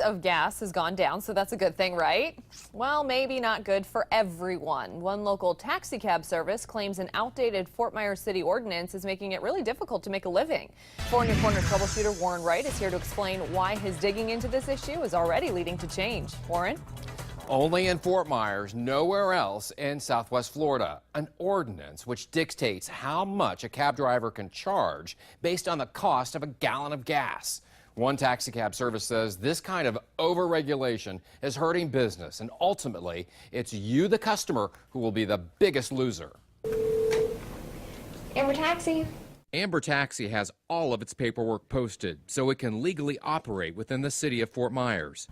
of gas has gone down, so that's a good thing, right? Well, maybe not good for everyone. One local taxi cab service claims an outdated Fort Myers City ordinance is making it really difficult to make a living. 4 in Your Corner troubleshooter Warren Wright is here to explain why his digging into this issue is already leading to change. Warren? Only in Fort Myers, nowhere else in Southwest Florida. An ordinance which dictates how much a cab driver can charge based on the cost of a gallon of gas. One taxi cab service says this kind of overregulation is hurting business, and ultimately, it's you, the customer, who will be the biggest loser. Amber Taxi. Amber Taxi has all of its paperwork posted so it can legally operate within the city of Fort Myers.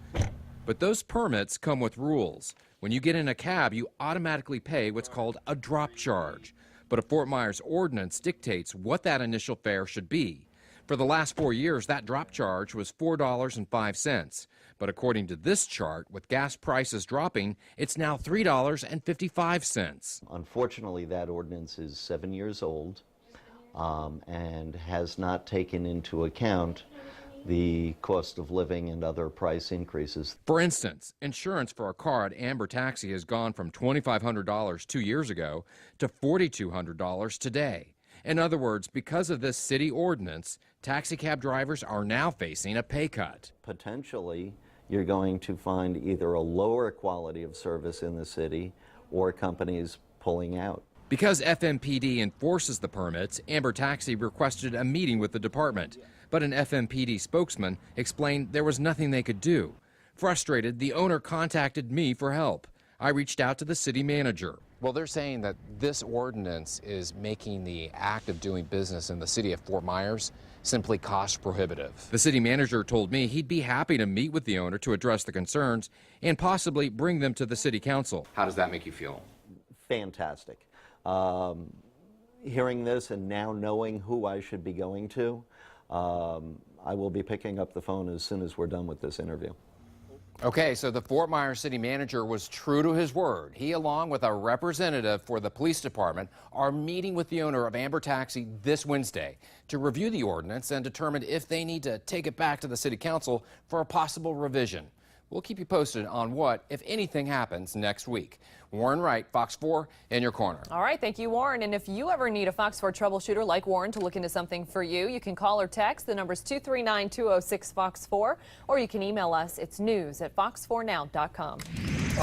But those permits come with rules. When you get in a cab, you automatically pay what's called a drop charge. But a Fort Myers ordinance dictates what that initial fare should be. For the last 4 years, that drop charge was $4.05. But according to this chart, with gas prices dropping, it's now $3.55. Unfortunately, that ordinance is 7 years old and has not taken into account the cost of living and other price increases. For instance, insurance for a car at Amber Taxi has gone from $2,500 2 years ago to $4,200 today. In other words, because of this city ordinance, taxi cab drivers are now facing a pay cut. Potentially, you're going to find either a lower quality of service in the city or companies pulling out. Because FMPD enforces the permits, Amber Taxi requested a meeting with the department. But an FMPD spokesman explained there was nothing they could do. Frustrated, the owner contacted me for help. I reached out to the city manager. Well, they're saying that this ordinance is making the act of doing business in the city of Fort Myers simply cost prohibitive. The city manager told me he'd be happy to meet with the owner to address the concerns and possibly bring them to the city council. How does that make you feel? Fantastic. Hearing this and now knowing who I should be going to, I will be picking up the phone as soon as we're done with this interview. Okay, so the Fort Myers city manager was true to his word. He, along with a representative for the police department, are meeting with the owner of Amber Taxi this Wednesday to review the ordinance and determine if they need to take it back to the city council for a possible revision. We'll keep you posted on what, if anything, happens next week. Warren Wright, Fox 4, in your corner. All right, thank you, Warren. And if you ever need a Fox 4 troubleshooter like Warren to look into something for you, you can call or text. The number's 239-206-FOX4, or you can email us. It's news@fox4now.com.